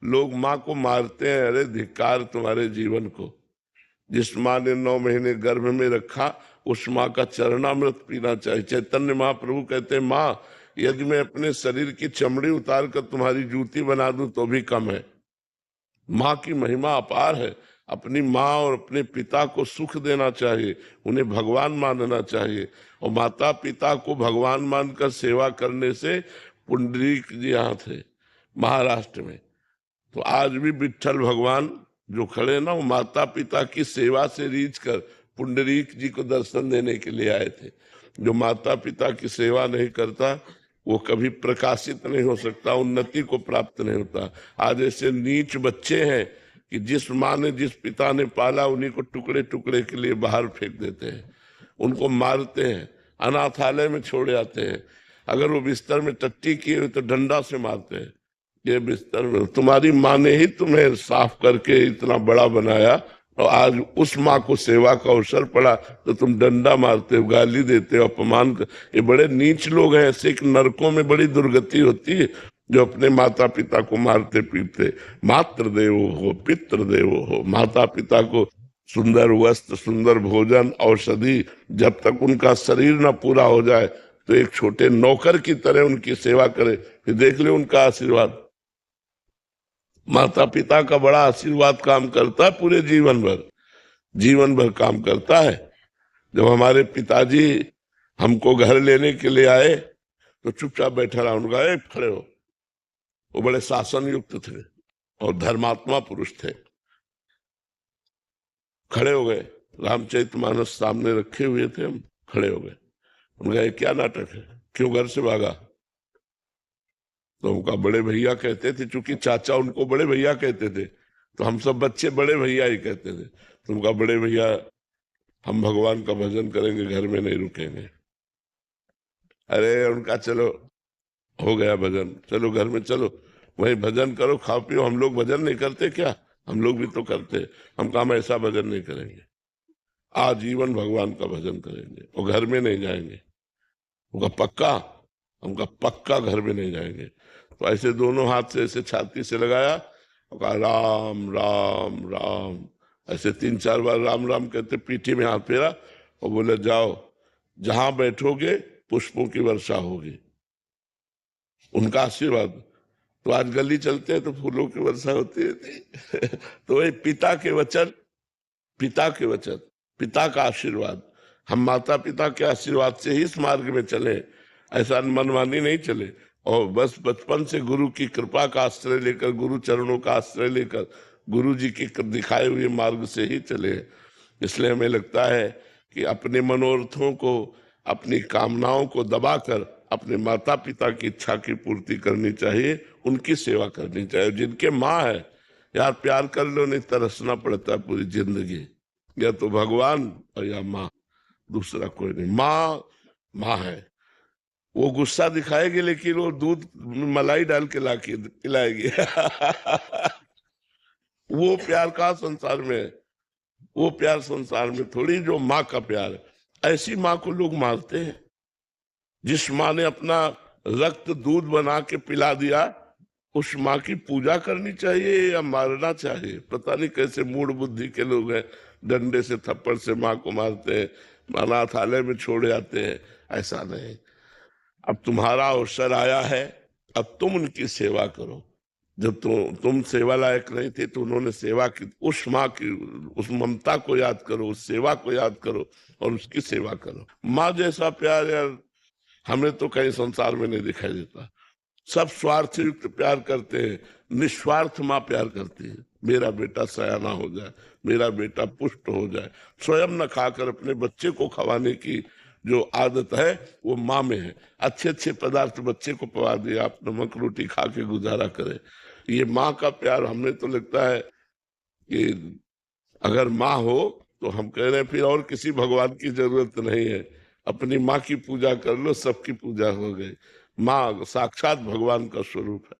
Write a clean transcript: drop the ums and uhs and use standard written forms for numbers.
लोग माँ को मारते हैं। अरे धिक्कार तुम्हारे जीवन को। जिस माँ ने 9 महीने गर्भ में रखा उस माँ का चरणामृत पीना चाहिए। चैतन्य महाप्रभु कहते हैं, माँ यदि मैं अपने शरीर की चमड़ी उतार कर तुम्हारी जूती बना दूं तो भी कम है। माँ की महिमा अपार है। अपनी माँ और अपने पिता को सुख देना चाहिए, उन्हें भगवान मानना चाहिए। और माता पिता को भगवान मानकर सेवा करने से पुंडरीक जी यहाँ थे महाराष्ट्र में, तो आज भी विट्ठल भगवान जो खड़े ना, वो माता पिता की सेवा से रीझ कर पुंडरीक जी को दर्शन देने के लिए आए थे। जो माता पिता की सेवा नहीं करता वो कभी प्रकाशित नहीं हो सकता, उन्नति को प्राप्त नहीं होता। आज ऐसे नीच बच्चे हैं कि जिस माँ ने जिस पिता ने पाला उन्हीं को टुकड़े टुकड़े के लिए बाहर फेंक देते हैं, उनको मारते हैं, अनाथालय में छोड़ जाते हैं। अगर वो बिस्तर में टट्टी किए हुए तो डंडा से मारते हैं। ये बिस्तर में तुम्हारी माँ ने ही तुम्हें साफ करके इतना बड़ा बनाया, और आज उस माँ को सेवा का अवसर पड़ा तो तुम डंडा मारते हो, गाली देते हो, अपमान कर। ये बड़े नीच लोग हैं। ऐसे नरकों में बड़ी दुर्गति होती है जो अपने माता पिता को मारते पीटते। मातृ देवो हो पितृ देवो हो। माता पिता को सुंदर वस्त्र, सुंदर भोजन, औषधि, जब तक उनका शरीर न पूरा हो जाए तो एक छोटे नौकर की तरह उनकी सेवा करे, फिर देख ले उनका आशीर्वाद। माता पिता का बड़ा आशीर्वाद काम करता है, पूरे जीवन भर काम करता है। जब हमारे पिताजी हमको घर लेने के लिए आए तो चुपचाप बैठा रहा, उनका एक खड़े हो। वो बड़े शासन युक्त थे और धर्मात्मा पुरुष थे। खड़े हो गए, रामचरितमानस सामने रखे हुए थे, हम खड़े हो गए। उनका ये क्या नाटक है, क्यों घर से भागा? तो उनका बड़े भैया कहते थे, चूंकि चाचा उनको बड़े भैया कहते थे तो हम सब बच्चे बड़े भैया ही कहते थे। तो उनका बड़े भैया, हम भगवान का भजन करेंगे, घर में नहीं रुकेंगे। अरे उनका चलो हो गया भजन, चलो घर में चलो, वही भजन करो, खाओ पियो। हम लोग भजन नहीं करते क्या? हम लोग भी तो करते। हम काम ऐसा भजन नहीं करेंगे, आजीवन भगवान का भजन करेंगे और घर में नहीं जाएंगे। उनका पक्का, हमका पक्का घर में नहीं जाएंगे। तो ऐसे दोनों हाथ से ऐसे छाती से लगाया और कहा राम राम राम। ऐसे 3-4 बार राम राम कहते, पीठी में हाथ फेरा और बोले जाओ, जहां बैठोगे पुष्पों की वर्षा होगी। उनका आशीर्वाद। तो आज गली चलते हैं तो फूलों की वर्षा होती है। तो वही पिता के वचन, पिता के वचन, पिता का आशीर्वाद। हम माता पिता के आशीर्वाद से ही इस मार्ग में चले, ऐसा मनमानी नहीं चले। और बस बचपन से गुरु की कृपा का आश्रय लेकर, गुरु चरणों का आश्रय लेकर, गुरु जी की दिखाए हुए मार्ग से ही चले। इसलिए हमें लगता है कि अपने मनोरथों को, अपनी कामनाओं को दबाकर अपने माता पिता की इच्छा की पूर्ति करनी चाहिए, उनकी सेवा करनी चाहिए। जिनके माँ है यार, प्यार कर लो, नहीं तरसना पड़ता है पूरी जिंदगी। या तो भगवान और या माँ, दूसरा कोई नहीं। माँ माँ है, वो गुस्सा दिखाएगी लेकिन वो दूध में मलाई डाल के ला के पिलाएगी। वो प्यार का संसार में है, वो प्यार संसार में थोड़ी, जो माँ का प्यार है। ऐसी माँ को लोग मारते हैं। जिस माँ ने अपना रक्त दूध बना के पिला दिया, उस माँ की पूजा करनी चाहिए या मारना चाहिए? पता नहीं कैसे मूड बुद्धि के लोग हैं, डंडे से थप्पड़ से माँ को मारते हैं, अनाथालय में छोड़ जाते हैं। ऐसा नहीं। अब तुम्हारा अवसर आया है, अब तुम उनकी सेवा करो। जब तुम सेवा लायक नहीं थे तो उन्होंने सेवा की। उस माँ की उस ममता को याद करो, उस सेवा को याद करो और उसकी सेवा करो। माँ जैसा प्यार यार हमें तो कहीं संसार में नहीं दिखाई देता। सब स्वार्थ युक्त प्यार करते हैं, निस्वार्थ माँ प्यार करती है। मेरा बेटा सयाना हो जाए, मेरा बेटा पुष्ट हो जाए। स्वयं न खाकर अपने बच्चे को खवाने की जो आदत है वो माँ में है। अच्छे अच्छे पदार्थ बच्चे को पवा दिया, आप नमक रोटी खा के गुजारा करे। ये माँ का प्यार हमें तो लगता है कि अगर माँ हो तो हम कह रहे हैं फिर और किसी भगवान की जरूरत नहीं है। अपनी माँ की पूजा कर लो, सबकी पूजा हो गई। माँ साक्षात भगवान का स्वरूप है।